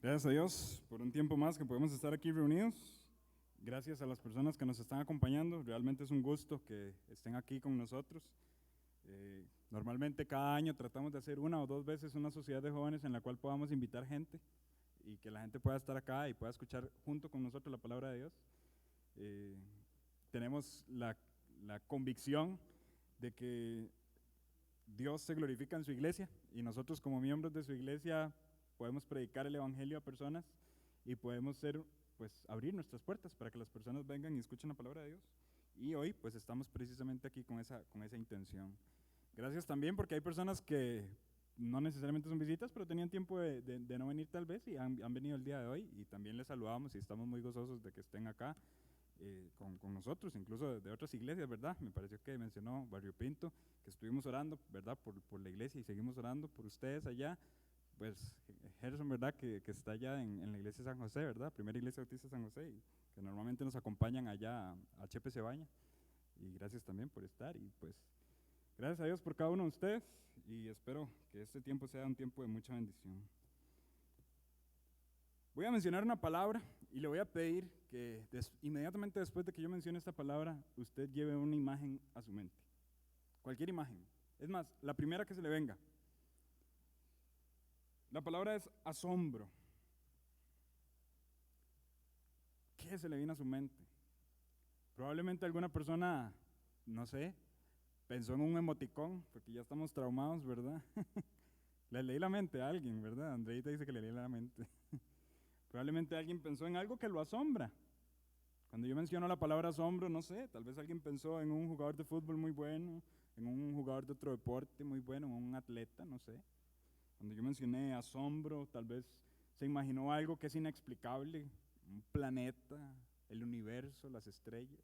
Gracias a Dios por un tiempo más que podemos estar aquí reunidos. Gracias a las personas que nos están acompañando. Realmente es un gusto que estén aquí con nosotros. Normalmente cada año tratamos de hacer una o dos veces una sociedad de jóvenes en la cual podamos invitar gente y que la gente pueda estar acá y pueda escuchar junto con nosotros la palabra de Dios. Tenemos la convicción de que Dios se glorifica en su iglesia y nosotros como miembros de su iglesia podemos predicar el evangelio a personas y podemos abrir nuestras puertas para que las personas vengan y escuchen la palabra de Dios. Y hoy pues estamos precisamente aquí con esa intención. Gracias también porque hay personas que no necesariamente son visitas, pero tenían tiempo de no venir tal vez y han venido el día de hoy y también les saludamos y estamos muy gozosos de que estén acá con nosotros, incluso de otras iglesias, ¿verdad? Me pareció que mencionó Barrio Pinto, que estuvimos orando, ¿verdad? Por la iglesia y seguimos orando por ustedes allá. Pues Gerson, ¿verdad? Que está allá en la iglesia de San José, ¿verdad? Primera iglesia bautista de San José, y que normalmente nos acompañan allá a Chepe Cebaña. Y gracias también por estar y pues gracias a Dios por cada uno de ustedes y espero que este tiempo sea un tiempo de mucha bendición. Voy a mencionar una palabra y le voy a pedir que inmediatamente después de que yo mencione esta palabra, usted lleve una imagen a su mente. Cualquier imagen. Es más, la primera que se le venga. La palabra es asombro. ¿Qué se le viene a su mente? Probablemente alguna persona, no sé, pensó en un emoticón, porque ya estamos traumados, ¿verdad? Le leí la mente a alguien, ¿verdad? Andreita dice que le leí la mente. Probablemente alguien pensó en algo que lo asombra. Cuando yo menciono la palabra asombro, no sé, tal vez alguien pensó en un jugador de fútbol muy bueno, en un jugador de otro deporte muy bueno, en un atleta, no sé. Cuando yo mencioné asombro, tal vez se imaginó algo que es inexplicable, un planeta, el universo, las estrellas.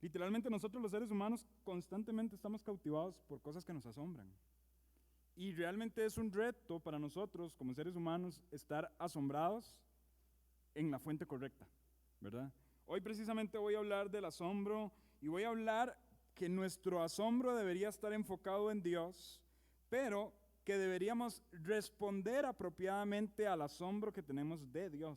Literalmente nosotros los seres humanos constantemente estamos cautivados por cosas que nos asombran. Y realmente es un reto para nosotros como seres humanos estar asombrados en la fuente correcta, ¿verdad? Hoy precisamente voy a hablar del asombro y voy a hablar que nuestro asombro debería estar enfocado en Dios, pero que deberíamos responder apropiadamente al asombro que tenemos de Dios.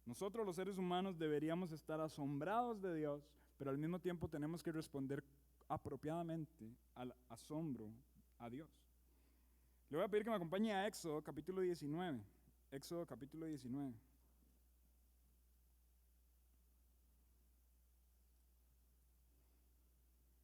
Nosotros los seres humanos deberíamos estar asombrados de Dios, pero al mismo tiempo tenemos que responder apropiadamente al asombro a Dios. Le voy a pedir que me acompañe a Éxodo capítulo 19. Éxodo capítulo 19.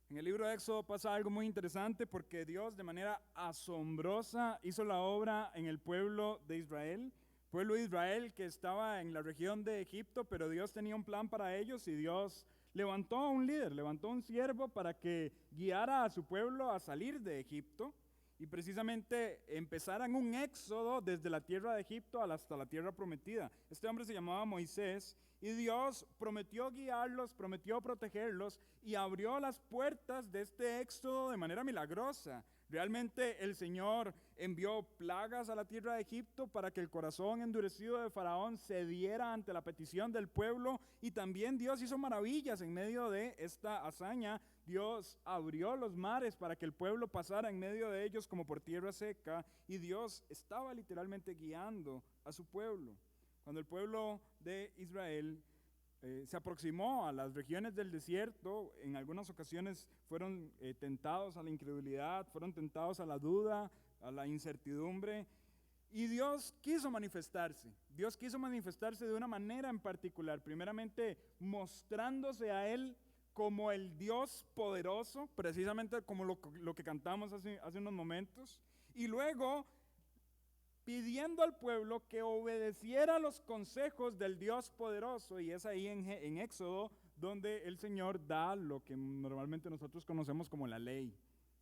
En el libro de Éxodo pasa algo muy interesante porque Dios de manera asombrosa hizo la obra en el pueblo de Israel que estaba en la región de Egipto, pero Dios tenía un plan para ellos y Dios levantó a un líder, levantó a un siervo para que guiara a su pueblo a salir de Egipto y precisamente empezaran un éxodo desde la tierra de Egipto hasta la tierra prometida. Este hombre se llamaba Moisés y Dios prometió guiarlos, prometió protegerlos y abrió las puertas de este éxodo de manera milagrosa. Realmente el Señor envió plagas a la tierra de Egipto para que el corazón endurecido de Faraón cediera ante la petición del pueblo y también Dios hizo maravillas en medio de esta hazaña. Dios abrió los mares para que el pueblo pasara en medio de ellos como por tierra seca y Dios estaba literalmente guiando a su pueblo. Cuando el pueblo de Israel se aproximó a las regiones del desierto, en algunas ocasiones fueron tentados a la incredulidad, fueron tentados a la duda, a la incertidumbre, y Dios quiso manifestarse. Dios quiso manifestarse de una manera en particular, primeramente mostrándose a Él como el Dios poderoso, precisamente como lo que cantamos hace unos momentos, y luego pidiendo al pueblo que obedeciera los consejos del Dios poderoso, y es ahí en Éxodo donde el Señor da lo que normalmente nosotros conocemos como la ley,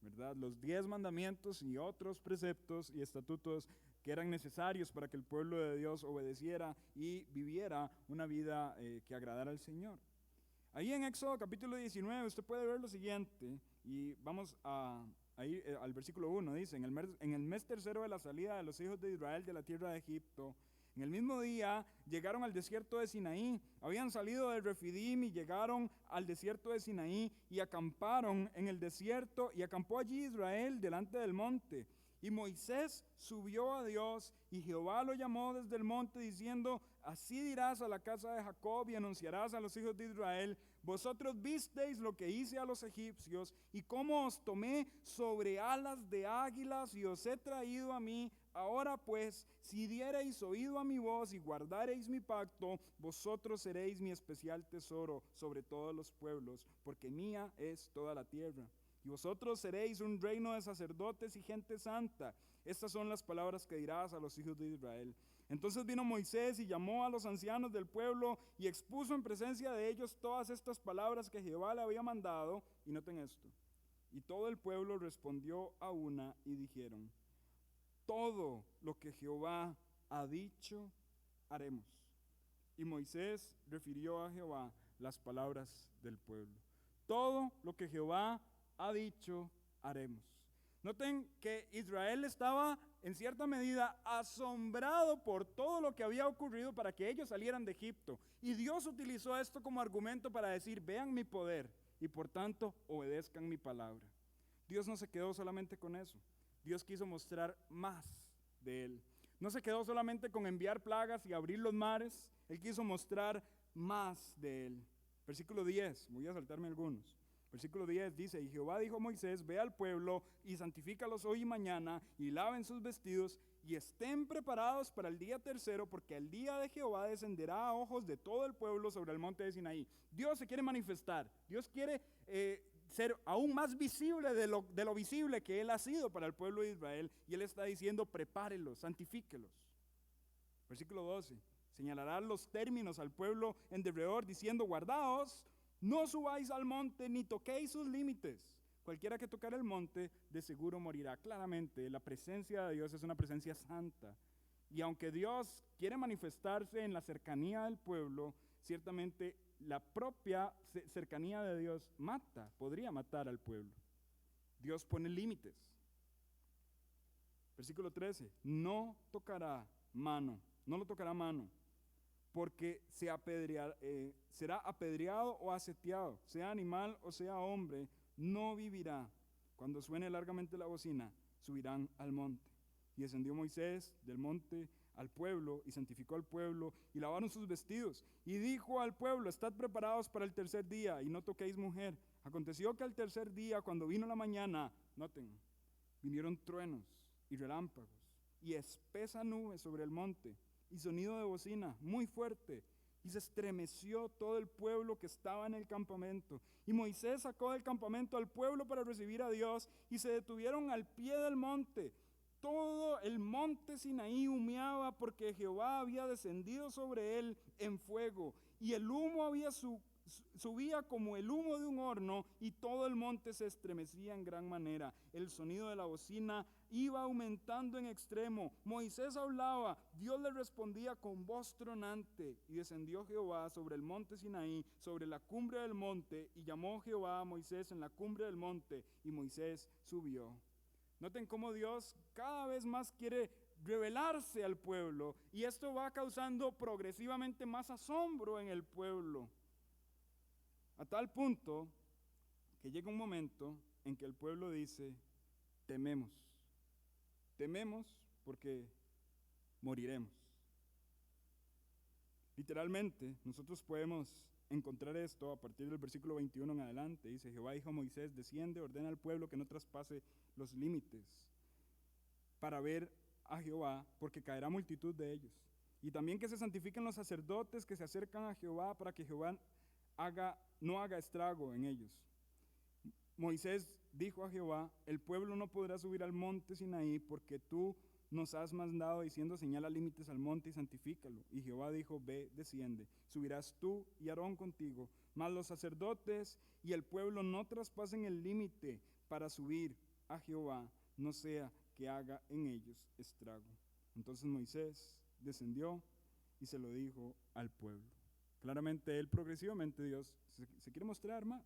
¿verdad? Los 10 mandamientos y otros preceptos y estatutos que eran necesarios para que el pueblo de Dios obedeciera y viviera una vida que agradara al Señor. Ahí en Éxodo capítulo 19 usted puede ver lo siguiente, y vamos ahí al versículo 1, dice, en el mes tercero de la salida de los hijos de Israel de la tierra de Egipto, en el mismo día llegaron al desierto de Sinaí, habían salido de Refidim y llegaron al desierto de Sinaí y acamparon en el desierto y acampó allí Israel delante del monte. Y Moisés subió a Dios, y Jehová lo llamó desde el monte, diciendo: así dirás a la casa de Jacob y anunciarás a los hijos de Israel: vosotros visteis lo que hice a los egipcios, y cómo os tomé sobre alas de águilas y os he traído a mí. Ahora pues, si diereis oído a mi voz y guardareis mi pacto, vosotros seréis mi especial tesoro sobre todos los pueblos, porque mía es toda la tierra. Y vosotros seréis un reino de sacerdotes y gente santa. Estas son las palabras que dirás a los hijos de Israel. Entonces vino Moisés y llamó a los ancianos del pueblo y expuso en presencia de ellos todas estas palabras que Jehová le había mandado. Y noten esto: y todo el pueblo respondió a una y dijeron: todo lo que Jehová ha dicho, haremos. Y Moisés refirió a Jehová las palabras del pueblo. Todo lo que Jehová ha dicho, haremos. Noten que Israel estaba en cierta medida asombrado por todo lo que había ocurrido para que ellos salieran de Egipto. Y Dios utilizó esto como argumento para decir: vean mi poder y por tanto obedezcan mi palabra. Dios no se quedó solamente con eso. Dios quiso mostrar más de Él. No se quedó solamente con enviar plagas y abrir los mares. Él quiso mostrar más de Él. Versículo 10, voy a saltarme algunos. Versículo 10 dice: y Jehová dijo a Moisés: ve al pueblo y santifícalos hoy y mañana, y laven sus vestidos, y estén preparados para el día tercero, porque el día de Jehová descenderá a ojos de todo el pueblo sobre el monte de Sinaí. Dios se quiere manifestar. Dios quiere ser aún más visible de lo visible que Él ha sido para el pueblo de Israel. Y Él está diciendo: prepárelos, santifíquelos. Versículo 12: señalará los términos al pueblo en derredor, diciendo: guardaos, no subáis al monte, ni toquéis sus límites. Cualquiera que tocar el monte, de seguro morirá. Claramente, la presencia de Dios es una presencia santa. Y aunque Dios quiere manifestarse en la cercanía del pueblo, ciertamente la propia cercanía de Dios podría matar al pueblo. Dios pone límites. Versículo 13: no lo tocará mano, porque será apedreado o asetiado, sea animal o sea hombre, no vivirá. Cuando suene largamente la bocina, subirán al monte. Y descendió Moisés del monte al pueblo, y santificó al pueblo, y lavaron sus vestidos. Y dijo al pueblo: estad preparados para el tercer día, y no toquéis mujer. Aconteció que al tercer día, cuando vino la mañana, noten, vinieron truenos y relámpagos, y espesa nube sobre el monte, y sonido de bocina muy fuerte, y se estremeció todo el pueblo que estaba en el campamento. Y Moisés sacó del campamento al pueblo para recibir a Dios, y se detuvieron al pie del monte. Todo el monte Sinaí humeaba, porque Jehová había descendido sobre él en fuego, y el humo subía como el humo de un horno, y todo el monte se estremecía en gran manera. El sonido de la bocina iba aumentando en extremo. Moisés hablaba, Dios le respondía con voz tronante. Y descendió Jehová sobre el monte Sinaí, sobre la cumbre del monte, y llamó Jehová a Moisés en la cumbre del monte, y Moisés subió. Noten cómo Dios cada vez más quiere revelarse al pueblo, y esto va causando progresivamente más asombro en el pueblo, a tal punto que llega un momento en que el pueblo dice: tememos porque moriremos. Literalmente, nosotros podemos encontrar esto a partir del versículo 21 en adelante. Dice: Jehová dijo a Moisés: desciende, ordena al pueblo que no traspase los límites para ver a Jehová, porque caerá multitud de ellos. Y también que se santifiquen los sacerdotes que se acercan a Jehová, para que Jehová no haga estrago en ellos. Moisés dijo a Jehová: el pueblo no podrá subir al monte Sinaí, porque tú nos has mandado diciendo: señala límites al monte y santifícalo. Y Jehová dijo: ve, desciende, subirás tú y Aarón contigo, mas los sacerdotes y el pueblo no traspasen el límite para subir a Jehová, no sea que haga en ellos estrago. Entonces Moisés descendió y se lo dijo al pueblo. Claramente progresivamente Dios se quiere mostrar más,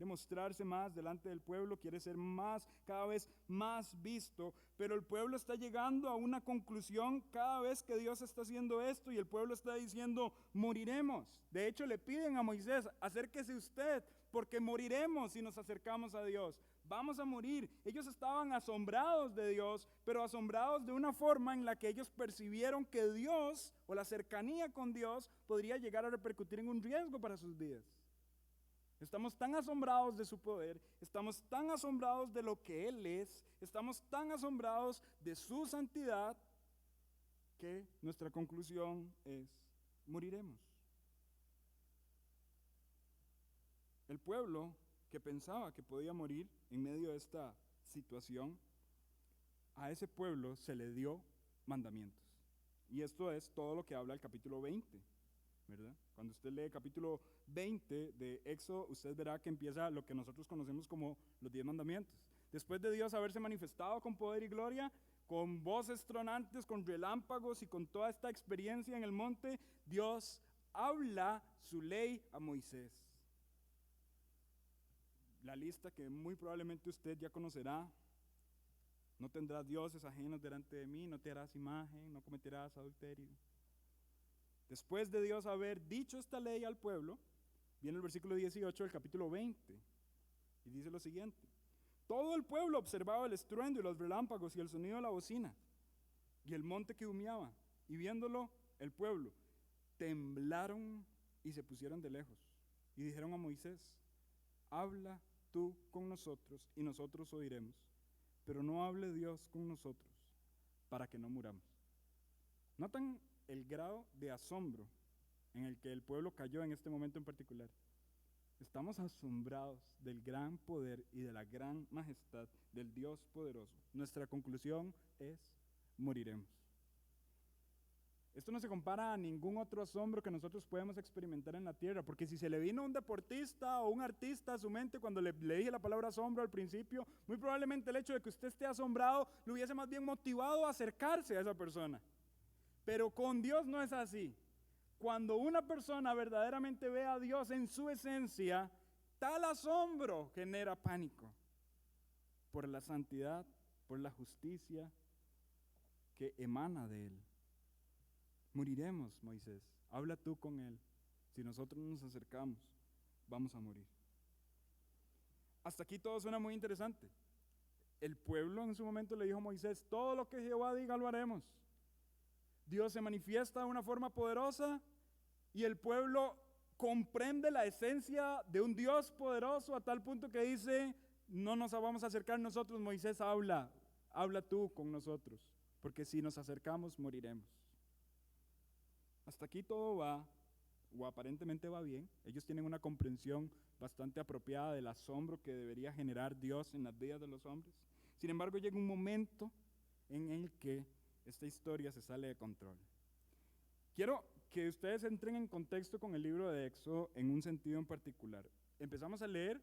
quiere mostrarse más delante del pueblo, quiere ser más, cada vez más visto, pero el pueblo está llegando a una conclusión cada vez que Dios está haciendo esto y el pueblo está diciendo, moriremos. De hecho, le piden a Moisés, acérquese usted, porque moriremos si nos acercamos a Dios. Vamos a morir. Ellos estaban asombrados de Dios, pero asombrados de una forma en la que ellos percibieron que Dios o la cercanía con Dios podría llegar a repercutir en un riesgo para sus vidas. Estamos tan asombrados de su poder, estamos tan asombrados de lo que Él es, estamos tan asombrados de su santidad, que nuestra conclusión es, moriremos. El pueblo que pensaba que podía morir en medio de esta situación, a ese pueblo se le dio mandamientos. Y esto es todo lo que habla el capítulo 20, ¿verdad? Cuando usted lee el capítulo 20 de Éxodo, usted verá que empieza lo que nosotros conocemos como los 10 mandamientos. Después de Dios haberse manifestado con poder y gloria, con voces tronantes, con relámpagos y con toda esta experiencia en el monte, Dios habla su ley a Moisés. La lista que muy probablemente usted ya conocerá: no tendrás dioses ajenos delante de mí, no te harás imagen, no cometerás adulterio. Después de Dios haber dicho esta ley al pueblo, viene el versículo 18 del capítulo 20 y dice lo siguiente: todo el pueblo observaba el estruendo y los relámpagos y el sonido de la bocina y el monte que humeaba, y viéndolo el pueblo temblaron y se pusieron de lejos y dijeron a Moisés: habla tú con nosotros y nosotros oiremos, pero no hable Dios con nosotros para que no muramos. ¿Notan el grado de asombro en el que el pueblo cayó en este momento en particular? Estamos asombrados del gran poder y de la gran majestad del Dios poderoso. Nuestra conclusión es: moriremos. Esto no se compara a ningún otro asombro que nosotros podemos experimentar en la tierra, porque si se le vino un deportista o un artista a su mente cuando le dije la palabra asombro al principio, muy probablemente el hecho de que usted esté asombrado lo hubiese más bien motivado a acercarse a esa persona. Pero con Dios no es así. Cuando una persona verdaderamente ve a Dios en su esencia, tal asombro genera pánico por la santidad, por la justicia que emana de Él. Moriremos, Moisés, habla tú con Él. Si nosotros nos acercamos, vamos a morir. Hasta aquí todo suena muy interesante. El pueblo en su momento le dijo a Moisés: todo lo que Jehová diga lo haremos. Dios se manifiesta de una forma poderosa y el pueblo comprende la esencia de un Dios poderoso a tal punto que dice: no nos vamos a acercar nosotros, Moisés, habla tú con nosotros, porque si nos acercamos moriremos. Hasta aquí todo va, o aparentemente va bien. Ellos tienen una comprensión bastante apropiada del asombro que debería generar Dios en las vidas de los hombres. Sin embargo, llega un momento en el que esta historia se sale de control. Quiero que ustedes entren en contexto con el libro de Éxodo en un sentido en particular. Empezamos a leer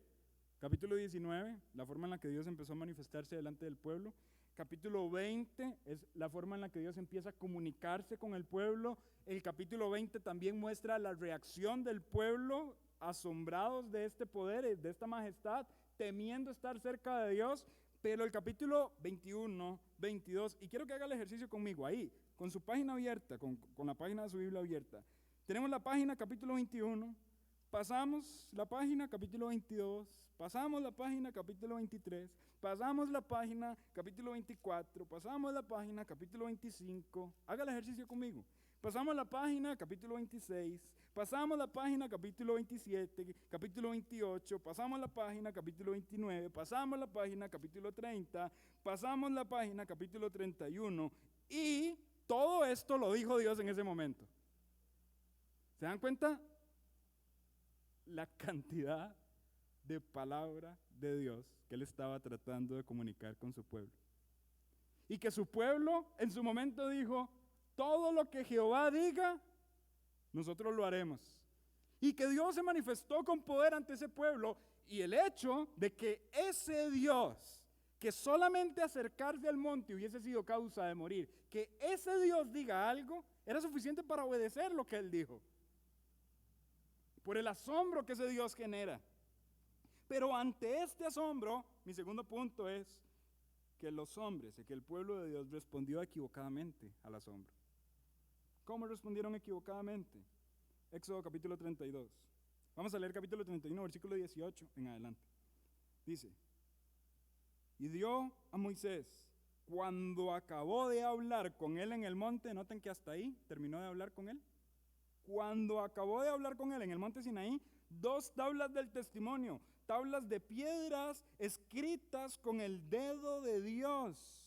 capítulo 19, la forma en la que Dios empezó a manifestarse delante del pueblo. Capítulo 20 es la forma en la que Dios empieza a comunicarse con el pueblo. El capítulo 20 también muestra la reacción del pueblo, asombrados de este poder, de esta majestad, temiendo estar cerca de Dios. Pero el capítulo 21, 22, y quiero que haga el ejercicio conmigo ahí, con su página abierta, con la página de su Biblia abierta. Tenemos la página capítulo 21, pasamos la página capítulo 22, pasamos la página capítulo 23, pasamos la página capítulo 24, pasamos la página capítulo 25, haga el ejercicio conmigo. Pasamos la página capítulo 26, pasamos la página capítulo 27, capítulo 28, pasamos la página capítulo 29, pasamos la página capítulo 30, pasamos la página capítulo 31 y todo esto lo dijo Dios en ese momento. ¿Se dan cuenta? La cantidad de palabra de Dios que Él estaba tratando de comunicar con su pueblo. Y que su pueblo en su momento dijo: todo lo que Jehová diga, nosotros lo haremos. Y que Dios se manifestó con poder ante ese pueblo. Y el hecho de que ese Dios, que solamente acercarse al monte hubiese sido causa de morir, que ese Dios diga algo, era suficiente para obedecer lo que Él dijo. Por el asombro que ese Dios genera. Pero ante este asombro, mi segundo punto es que los hombres, que el pueblo de Dios respondió equivocadamente al asombro. ¿Cómo respondieron equivocadamente? Éxodo capítulo 32. Vamos a leer capítulo 31, versículo 18 en adelante. Dice, y dio a Moisés, cuando acabó de hablar con él en el monte, noten que hasta ahí terminó de hablar con él. Cuando acabó de hablar con él en el monte Sinaí, 2 tablas del testimonio, tablas de piedras escritas con el dedo de Dios.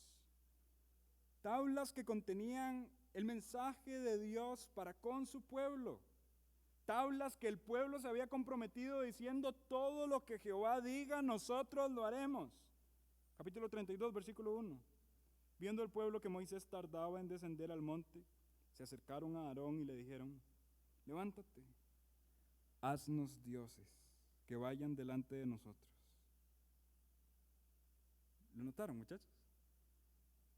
Tablas que contenían el mensaje de Dios para con su pueblo. Tablas que el pueblo se había comprometido diciendo, todo lo que Jehová diga, nosotros lo haremos. Capítulo 32, versículo 1. Viendo el pueblo que Moisés tardaba en descender al monte, se acercaron a Aarón y le dijeron, levántate, haznos dioses que vayan delante de nosotros. ¿Lo notaron, muchachos?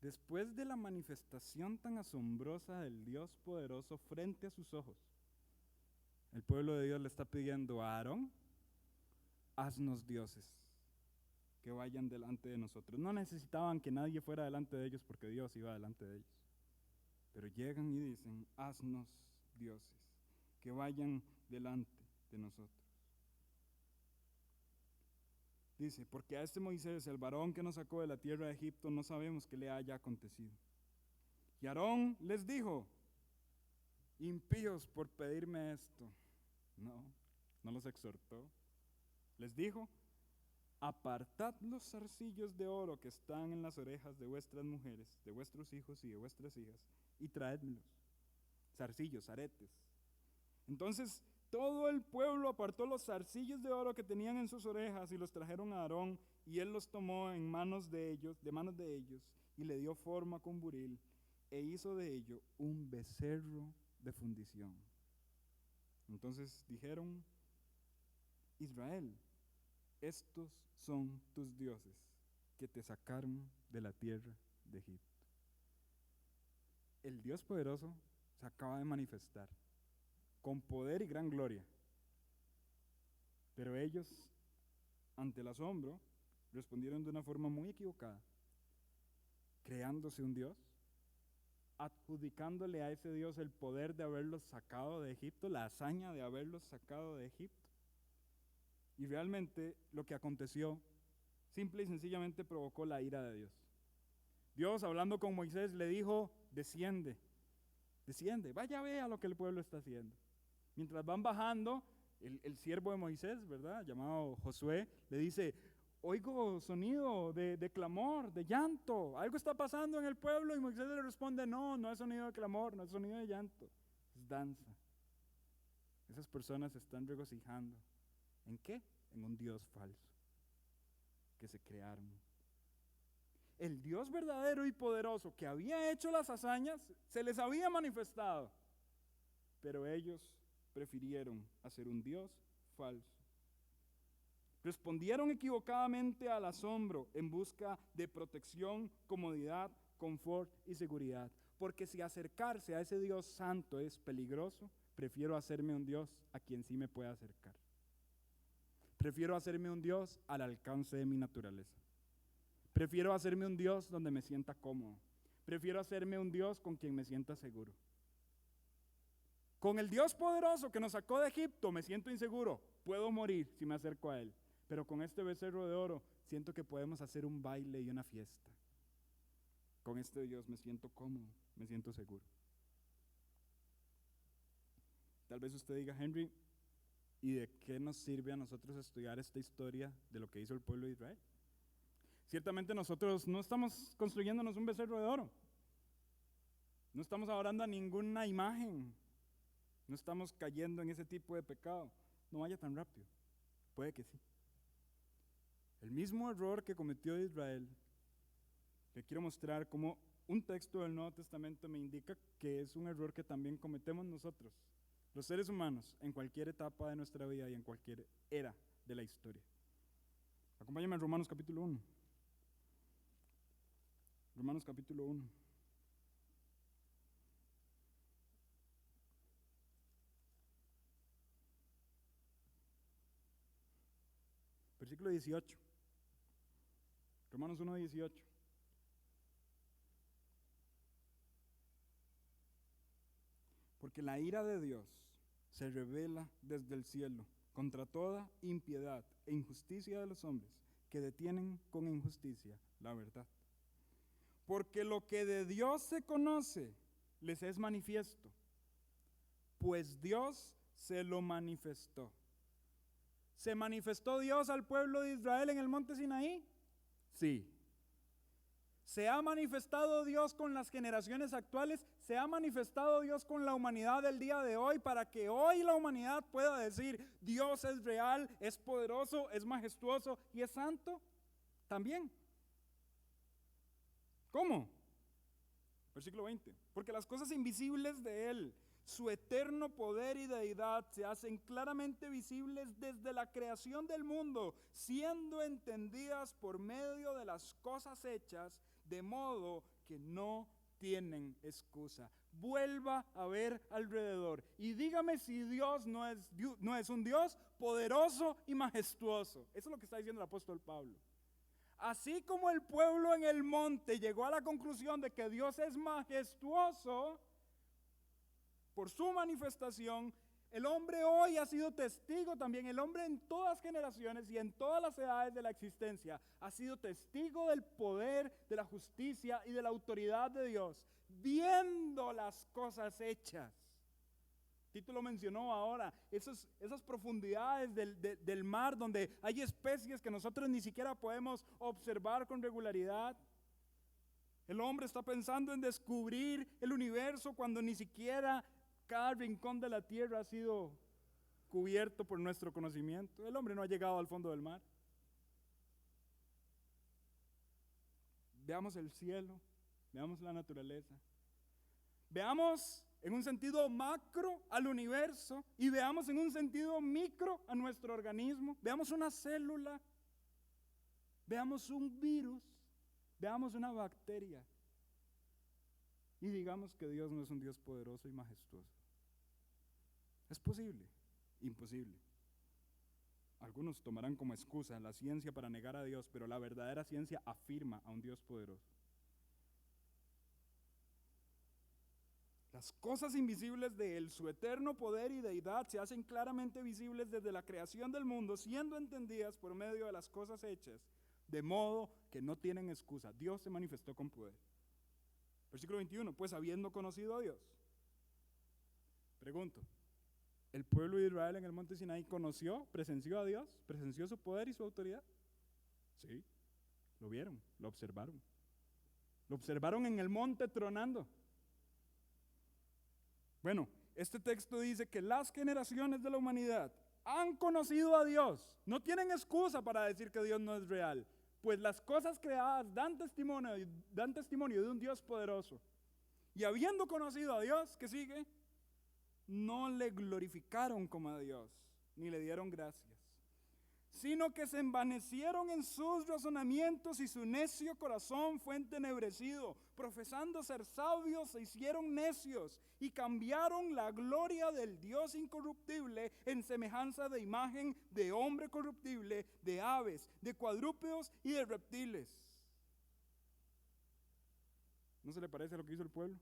Después de la manifestación tan asombrosa del Dios poderoso frente a sus ojos, el pueblo de Dios le está pidiendo a Aarón, haznos dioses que vayan delante de nosotros. No necesitaban que nadie fuera delante de ellos porque Dios iba delante de ellos. Pero llegan y dicen, haznos dioses que vayan delante de nosotros. Dice, porque a este Moisés, el varón que nos sacó de la tierra de Egipto, no sabemos qué le haya acontecido. Y Aarón les dijo, impíos por pedirme esto. No los exhortó. Les dijo, apartad los zarcillos de oro que están en las orejas de vuestras mujeres, de vuestros hijos y de vuestras hijas, y traédmelos. Zarcillos, aretes. Entonces todo el pueblo apartó los zarcillos de oro que tenían en sus orejas y los trajeron a Aarón, y él los tomó en manos de ellos, y le dio forma con buril, e hizo de ello un becerro de fundición. Entonces dijeron, Israel, estos son tus dioses que te sacaron de la tierra de Egipto. El Dios poderoso se acaba de manifestar con poder y gran gloria. Pero ellos, ante el asombro, respondieron de una forma muy equivocada, creándose un Dios, adjudicándole a ese Dios el poder de haberlos sacado de Egipto, la hazaña de haberlos sacado de Egipto. Y realmente lo que aconteció, simple y sencillamente provocó la ira de Dios. Dios, hablando con Moisés, le dijo, desciende, vaya, vea lo que el pueblo está haciendo. Mientras van bajando, el siervo de Moisés, ¿verdad?, llamado Josué, le dice, oigo sonido de clamor, de llanto, algo está pasando en el pueblo, y Moisés le responde, no es sonido de clamor, no es sonido de llanto, es danza. Esas personas se están regocijando. ¿En qué? En un Dios falso que se crearon. El Dios verdadero y poderoso que había hecho las hazañas se les había manifestado, pero ellos prefirieron hacer un Dios falso. Respondieron equivocadamente al asombro en busca de protección, comodidad, confort y seguridad. Porque si acercarse a ese Dios santo es peligroso, prefiero hacerme un Dios a quien sí me pueda acercar. Prefiero hacerme un Dios al alcance de mi naturaleza. Prefiero hacerme un Dios donde me sienta cómodo. Prefiero hacerme un Dios con quien me sienta seguro. Con el Dios poderoso que nos sacó de Egipto me siento inseguro. Puedo morir si me acerco a Él. Pero con este becerro de oro siento que podemos hacer un baile y una fiesta. Con este Dios me siento cómodo, me siento seguro. Tal vez usted diga, Henry, ¿y de qué nos sirve a nosotros estudiar esta historia de lo que hizo el pueblo de Israel? Ciertamente nosotros no estamos construyéndonos un becerro de oro. No estamos adorando a ninguna imagen. No estamos cayendo en ese tipo de pecado. No vaya tan rápido. Puede que sí. El mismo error que cometió Israel, le quiero mostrar cómo un texto del Nuevo Testamento me indica que es un error que también cometemos nosotros, los seres humanos, en cualquier etapa de nuestra vida y en cualquier era de la historia. Acompáñame en Romanos capítulo 1. Romanos capítulo 1. Versículo 18. Romanos 1:18. Porque la ira de Dios se revela desde el cielo contra toda impiedad e injusticia de los hombres que detienen con injusticia la verdad. Porque lo que de Dios se conoce les es manifiesto, pues Dios se lo manifestó. ¿Se manifestó Dios al pueblo de Israel en el monte Sinaí? Sí. ¿Se ha manifestado Dios con las generaciones actuales? ¿Se ha manifestado Dios con la humanidad del día de hoy para que hoy la humanidad pueda decir Dios es real, es poderoso, es majestuoso y es santo? También. ¿Cómo? Versículo 20. Porque las cosas invisibles de Él, su eterno poder y deidad, se hacen claramente visibles desde la creación del mundo, siendo entendidas por medio de las cosas hechas, de modo que no tienen excusa. Vuelva a ver alrededor y dígame si Dios no es un Dios poderoso y majestuoso. Eso es lo que está diciendo el apóstol Pablo. Así como el pueblo en el monte llegó a la conclusión de que Dios es majestuoso por su manifestación, el hombre hoy ha sido testigo también, el hombre en todas generaciones y en todas las edades de la existencia ha sido testigo del poder, de la justicia y de la autoridad de Dios, viendo las cosas hechas. Tito lo mencionó ahora, esas profundidades del mar donde hay especies que nosotros ni siquiera podemos observar con regularidad. El hombre está pensando en descubrir el universo cuando ni siquiera cada rincón de la tierra ha sido cubierto por nuestro conocimiento. El hombre no ha llegado al fondo del mar. Veamos el cielo, veamos la naturaleza. Veamos en un sentido macro al universo y veamos en un sentido micro a nuestro organismo. Veamos una célula, veamos un virus, veamos una bacteria y digamos que Dios no es un Dios poderoso y majestuoso. ¿Es posible? Imposible. Algunos tomarán como excusa la ciencia para negar a Dios, pero la verdadera ciencia afirma a un Dios poderoso. Las cosas invisibles de Él, su eterno poder y deidad, se hacen claramente visibles desde la creación del mundo, siendo entendidas por medio de las cosas hechas, de modo que no tienen excusa. Dios se manifestó con poder. Versículo 21, pues habiendo conocido a Dios. Pregunto, ¿el pueblo de Israel en el monte Sinaí presenció a Dios, presenció su poder y su autoridad? Sí, lo vieron, lo observaron. Lo observaron en el monte tronando. Bueno, este texto dice que las generaciones de la humanidad han conocido a Dios. No tienen excusa para decir que Dios no es real, pues las cosas creadas dan testimonio de un Dios poderoso. Y habiendo conocido a Dios, ¿qué sigue? No le glorificaron como a Dios, ni le dieron gracias, sino que se envanecieron en sus razonamientos y su necio corazón fue entenebrecido. Profesando ser sabios, se hicieron necios y cambiaron la gloria del Dios incorruptible en semejanza de imagen de hombre corruptible, de aves, de cuadrúpedos y de reptiles. ¿No se le parece a lo que hizo el pueblo?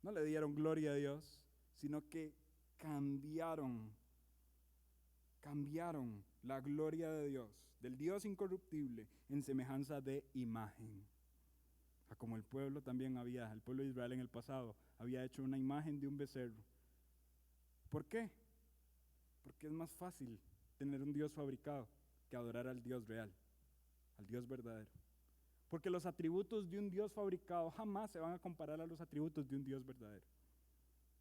No le dieron gloria a Dios, sino que cambiaron la gloria de Dios, del Dios incorruptible, en semejanza de imagen. Como el pueblo el pueblo de Israel en el pasado, había hecho una imagen de un becerro. ¿Por qué? Porque es más fácil tener un Dios fabricado que adorar al Dios real, al Dios verdadero. Porque los atributos de un Dios fabricado jamás se van a comparar a los atributos de un Dios verdadero.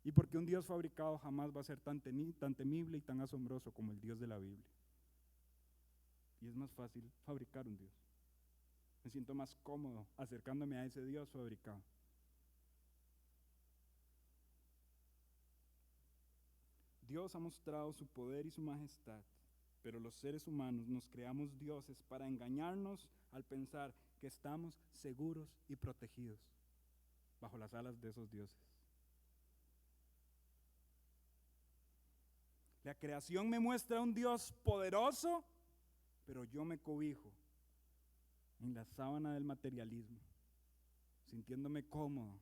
Y porque un Dios fabricado jamás va a ser tan temible y tan asombroso como el Dios de la Biblia. Y es más fácil fabricar un Dios. Me siento más cómodo acercándome a ese Dios fabricado. Dios ha mostrado su poder y su majestad, pero los seres humanos nos creamos dioses para engañarnos al pensar que estamos seguros y protegidos bajo las alas de esos dioses. La creación me muestra un Dios poderoso pero yo me cobijo en la sábana del materialismo, sintiéndome cómodo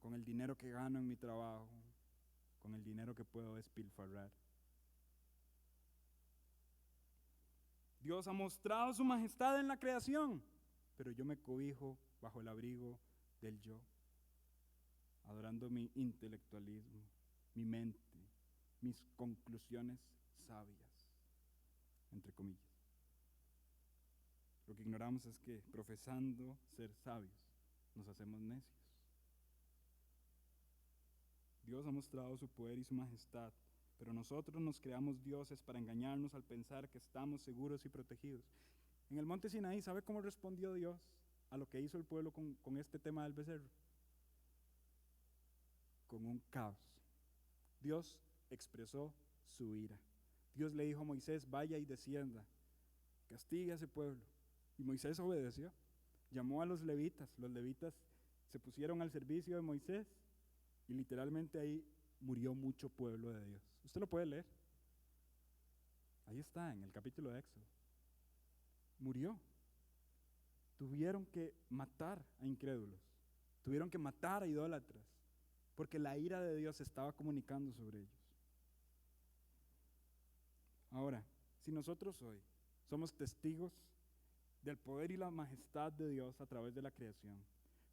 con el dinero que gano en mi trabajo, con el dinero que puedo despilfarrar. Dios ha mostrado su majestad en la creación, pero yo me cobijo bajo el abrigo del yo, adorando mi intelectualismo, mi mente, mis conclusiones sabias, entre comillas. Lo que ignoramos es que profesando ser sabios, nos hacemos necios. Dios ha mostrado su poder y su majestad, pero nosotros nos creamos dioses para engañarnos al pensar que estamos seguros y protegidos. En el monte Sinaí, ¿sabe cómo respondió Dios a lo que hizo el pueblo con este tema del becerro? Con un caos. Dios expresó su ira. Dios le dijo a Moisés, vaya y descienda, castigue a ese pueblo. Y Moisés obedeció. Llamó a los levitas se pusieron al servicio de Moisés y literalmente ahí murió mucho pueblo de Dios. Usted lo puede leer. Ahí está, en el capítulo de Éxodo. Murió. Tuvieron que matar a incrédulos. Tuvieron que matar a idólatras, porque la ira de Dios se estaba comunicando sobre ellos. Ahora, si nosotros hoy somos testigos del poder y la majestad de Dios a través de la creación,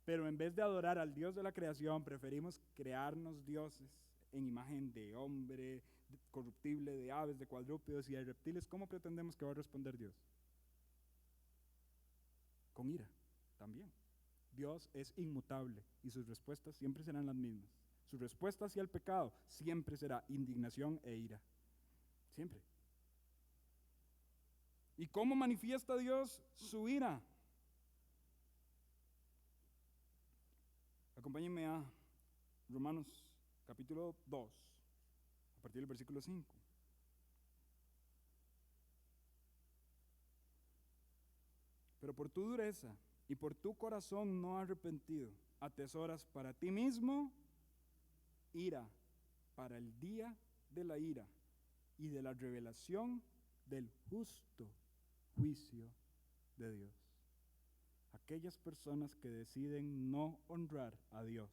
pero en vez de adorar al Dios de la creación, preferimos crearnos dioses en imagen de hombre, de corruptible, de aves, de cuadrúpedos y de reptiles, ¿cómo pretendemos que va a responder Dios? Con ira, también. Dios es inmutable y sus respuestas siempre serán las mismas. Su respuesta hacia el pecado siempre será indignación e ira. Siempre. ¿Y cómo manifiesta Dios su ira? Acompáñenme a Romanos capítulo 2, a partir del versículo 5. Pero por tu dureza y por tu corazón no arrepentido, atesoras para ti mismo ira para el día de la ira y de la revelación del justo juicio de Dios. Aquellas personas que deciden no honrar a Dios,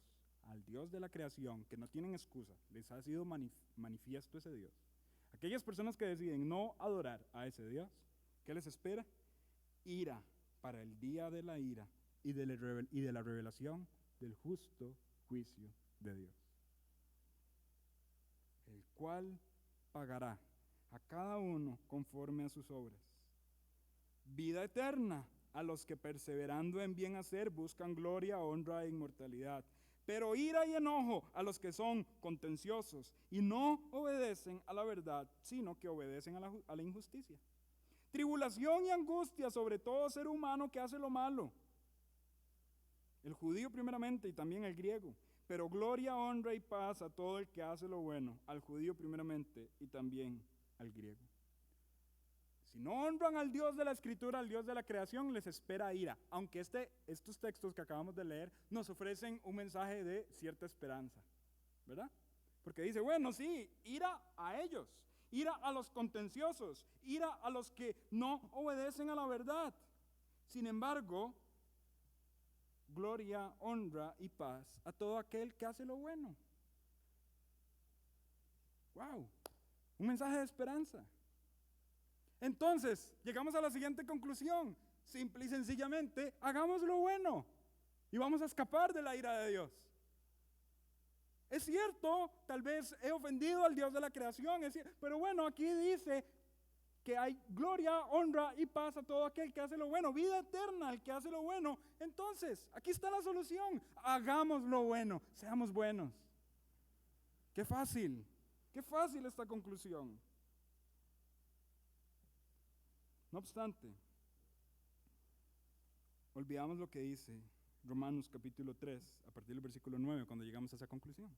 al Dios de la creación, que no tienen excusa, les ha sido manifiesto ese Dios. Aquellas personas que deciden no adorar a ese Dios, ¿qué les espera? Ira para el día de la ira y de la revelación del justo juicio de Dios, el cual pagará a cada uno conforme a sus obras. Vida eterna a los que perseverando en bien hacer buscan gloria, honra e inmortalidad. Pero ira y enojo a los que son contenciosos y no obedecen a la verdad, sino que obedecen a la injusticia. Tribulación y angustia sobre todo ser humano que hace lo malo. El judío primeramente y también el griego. Pero gloria, honra y paz a todo el que hace lo bueno, al judío primeramente y también al griego. Si no honran al Dios de la Escritura, al Dios de la creación, les espera ira. Aunque estos textos que acabamos de leer nos ofrecen un mensaje de cierta esperanza, ¿verdad? Porque dice, bueno, sí, ira a ellos, ira a los contenciosos, ira a los que no obedecen a la verdad. Sin embargo, gloria, honra y paz a todo aquel que hace lo bueno. ¡Wow! Un mensaje de esperanza. Entonces, llegamos a la siguiente conclusión. Simple y sencillamente, hagamos lo bueno y vamos a escapar de la ira de Dios. Es cierto, tal vez he ofendido al Dios de la creación, pero bueno, aquí dice que hay gloria, honra y paz a todo aquel que hace lo bueno, vida eterna al que hace lo bueno. Entonces, aquí está la solución. Hagamos lo bueno, seamos buenos. Qué fácil esta conclusión. No obstante, olvidamos lo que dice Romanos capítulo 3, a partir del versículo 9, cuando llegamos a esa conclusión.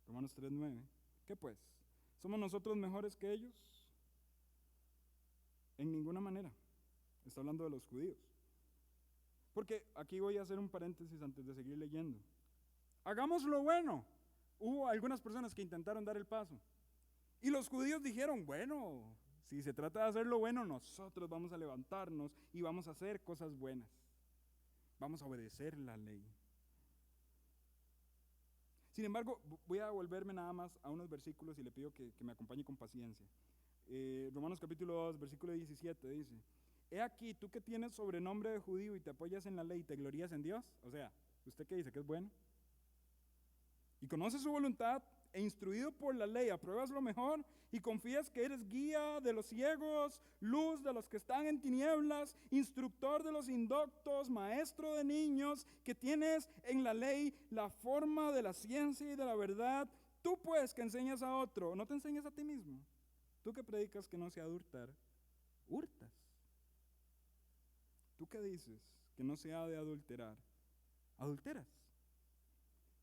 Romanos 3, 9. ¿Qué pues? ¿Somos nosotros mejores que ellos? En ninguna manera. Está hablando de los judíos. Porque aquí voy a hacer un paréntesis antes de seguir leyendo. Hagamos lo bueno. hubo algunas personas que intentaron dar el paso. Y los judíos dijeron, bueno, si se trata de hacer lo bueno, nosotros vamos a levantarnos y vamos a hacer cosas buenas. Vamos a obedecer la ley. Sin embargo, voy a volverme nada más a unos versículos y le pido que me acompañe con paciencia. Romanos capítulo 2, versículo 17 dice, he aquí, tú que tienes sobrenombre de judío y te apoyas en la ley y te glorías en Dios. O sea, ¿usted qué dice? ¿Que es bueno? Y conoces su voluntad e instruido por la ley, apruebas lo mejor y confías que eres guía de los ciegos, luz de los que están en tinieblas, instructor de los indoctos, maestro de niños, que tienes en la ley la forma de la ciencia y de la verdad. Tú pues que enseñas a otro, no te enseñas a ti mismo. Tú que predicas que no se adultar, hurtas. Tú que dices que no se ha de adulterar, adulteras.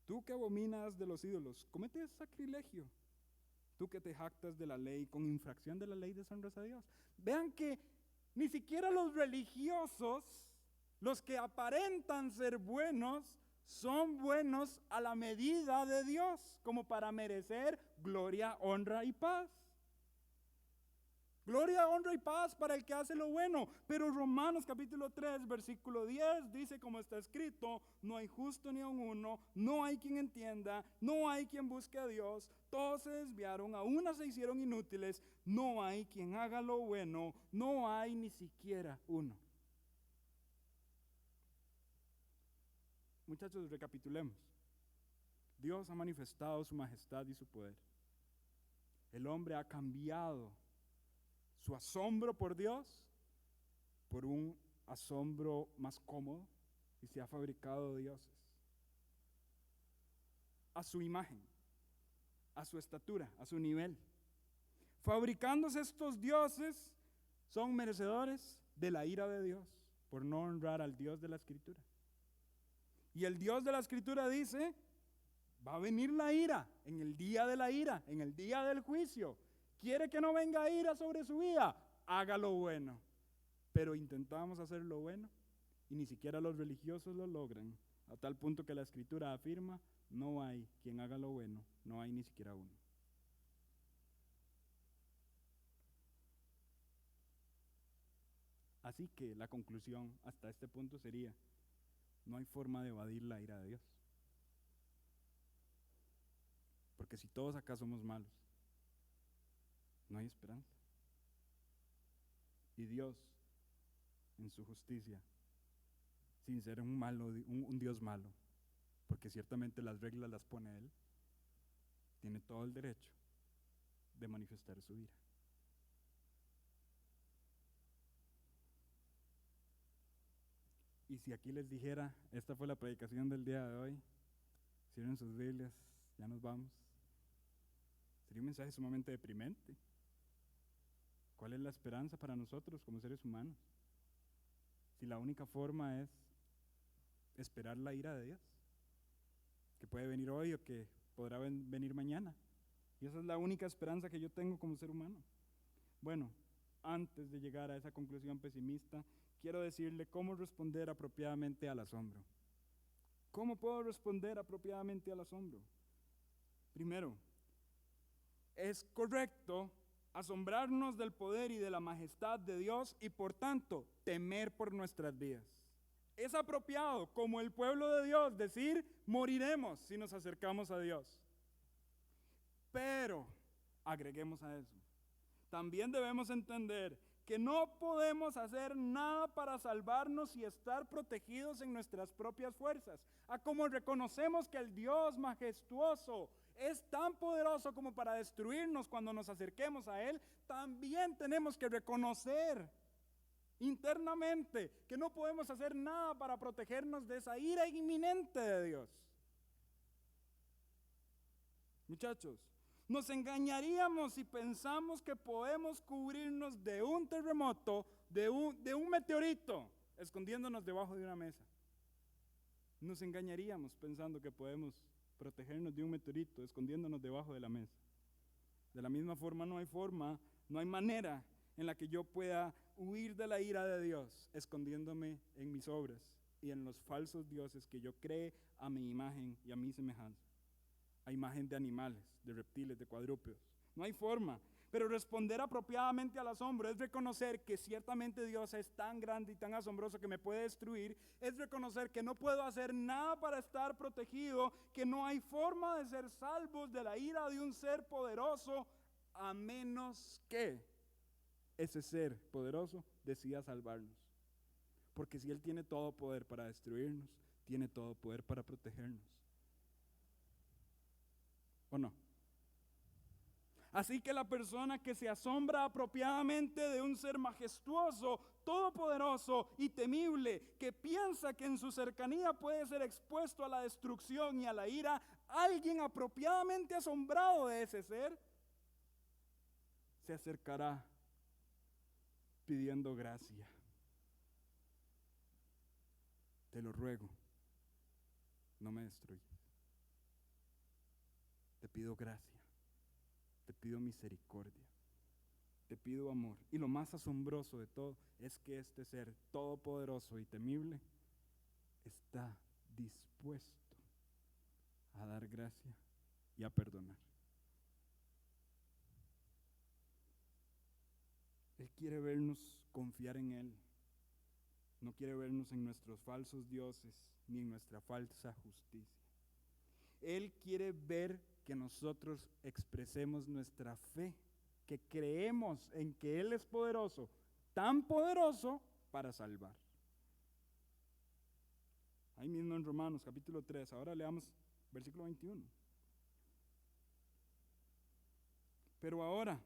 Tú que abominas de los ídolos, cometes sacrilegio. Tú que te jactas de la ley, con infracción de la ley deshonras a Dios. Vean que ni siquiera los religiosos, los que aparentan ser buenos, son buenos a la medida de Dios, como para merecer gloria, honra y paz. Gloria, honra y paz para el que hace lo bueno. Pero Romanos capítulo 3, versículo 10 dice como está escrito, no hay justo ni aun uno, no hay quien entienda, no hay quien busque a Dios, todos se desviaron, a una se hicieron inútiles, no hay quien haga lo bueno, no hay ni siquiera uno. Muchachos, recapitulemos. Dios ha manifestado su majestad y su poder. El hombre ha cambiado su asombro por Dios por un asombro más cómodo y se ha fabricado dioses a su imagen, a su estatura, a su nivel. Fabricándose estos dioses, son merecedores de la ira de Dios por no honrar al Dios de la Escritura. Y el Dios de la Escritura dice, va a venir la ira, en el día de la ira, en el día del juicio. ¿Quiere que no venga ira sobre su vida? Haga lo bueno. Pero intentamos hacer lo bueno y ni siquiera los religiosos lo logran, a tal punto que la Escritura afirma, no hay quien haga lo bueno, no hay ni siquiera uno. Así que la conclusión hasta este punto sería, no hay forma de evadir la ira de Dios. Porque si todos acá somos malos, no hay esperanza. Y Dios, en su justicia, sin ser un Dios malo, porque ciertamente las reglas las pone Él, tiene todo el derecho de manifestar su ira. Y si aquí les dijera, esta fue la predicación del día de hoy, cierren sus Biblias, ya nos vamos, sería un mensaje sumamente deprimente. ¿Cuál es la esperanza para nosotros como seres humanos? Si la única forma es esperar la ira de Dios, que puede venir hoy o que podrá venir mañana. Y esa es la única esperanza que yo tengo como ser humano. Bueno, antes de llegar a esa conclusión pesimista, quiero decirle cómo responder apropiadamente al asombro. ¿Cómo puedo responder apropiadamente al asombro? Primero, es correcto asombrarnos del poder y de la majestad de Dios y por tanto temer por nuestras vidas. Es apropiado, como el pueblo de Dios, decir moriremos si nos acercamos a Dios. Pero, agreguemos a eso, también debemos entender que no podemos hacer nada para salvarnos y estar protegidos en nuestras propias fuerzas. Como reconocemos que el Dios majestuoso es tan poderoso como para destruirnos cuando nos acerquemos a Él, también tenemos que reconocer internamente que no podemos hacer nada para protegernos de esa ira inminente de Dios. Muchachos, nos engañaríamos si pensamos que podemos cubrirnos de un terremoto, de un meteorito, escondiéndonos debajo de una mesa. Nos engañaríamos pensando que podemos protegernos de un meteorito, escondiéndonos debajo de la mesa. De la misma forma, no hay manera en la que yo pueda huir de la ira de Dios, escondiéndome en mis obras y en los falsos dioses que yo creé a mi imagen y a mi semejanza. a imagen de animales, de reptiles, de cuadrúpedos. No hay forma. Pero responder apropiadamente al asombro es reconocer que ciertamente Dios es tan grande y tan asombroso que me puede destruir. Es reconocer que no puedo hacer nada para estar protegido, que no hay forma de ser salvos de la ira de un ser poderoso, a menos que ese ser poderoso decida salvarnos. Porque si Él tiene todo poder para destruirnos, tiene todo poder para protegernos. ¿O no? Así que la persona que se asombra apropiadamente de un ser majestuoso, todopoderoso y temible, que piensa que en su cercanía puede ser expuesto a la destrucción y a la ira, alguien apropiadamente asombrado de ese ser, se acercará pidiendo gracia. Te lo ruego, no me destruyas. Te pido gracia. Te pido misericordia, te pido amor. Y lo más asombroso de todo es que este ser todopoderoso y temible está dispuesto a dar gracia y a perdonar. Él quiere vernos confiar en Él. No quiere vernos en nuestros falsos dioses ni en nuestra falsa justicia. Él quiere ver que nosotros expresemos nuestra fe, que creemos en que Él es poderoso, tan poderoso para salvar. Ahí mismo en Romanos capítulo 3, ahora leamos versículo 21. Pero ahora,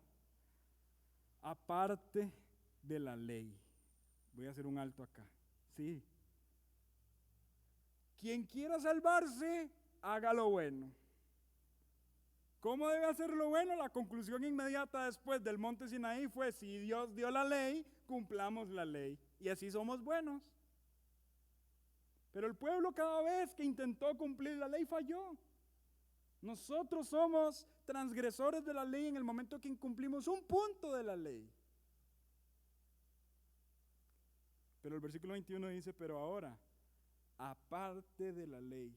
aparte de la ley, voy a hacer un alto acá, sí. Quien quiera salvarse, haga lo bueno. ¿Cómo debe hacer lo bueno? La conclusión inmediata después del monte Sinaí fue: si Dios dio la ley, cumplamos la ley. Y así somos buenos. Pero el pueblo, cada vez que intentó cumplir la ley, falló. Nosotros somos transgresores de la ley en el momento que incumplimos un punto de la ley. Pero el versículo 21 dice: pero ahora, aparte de la ley,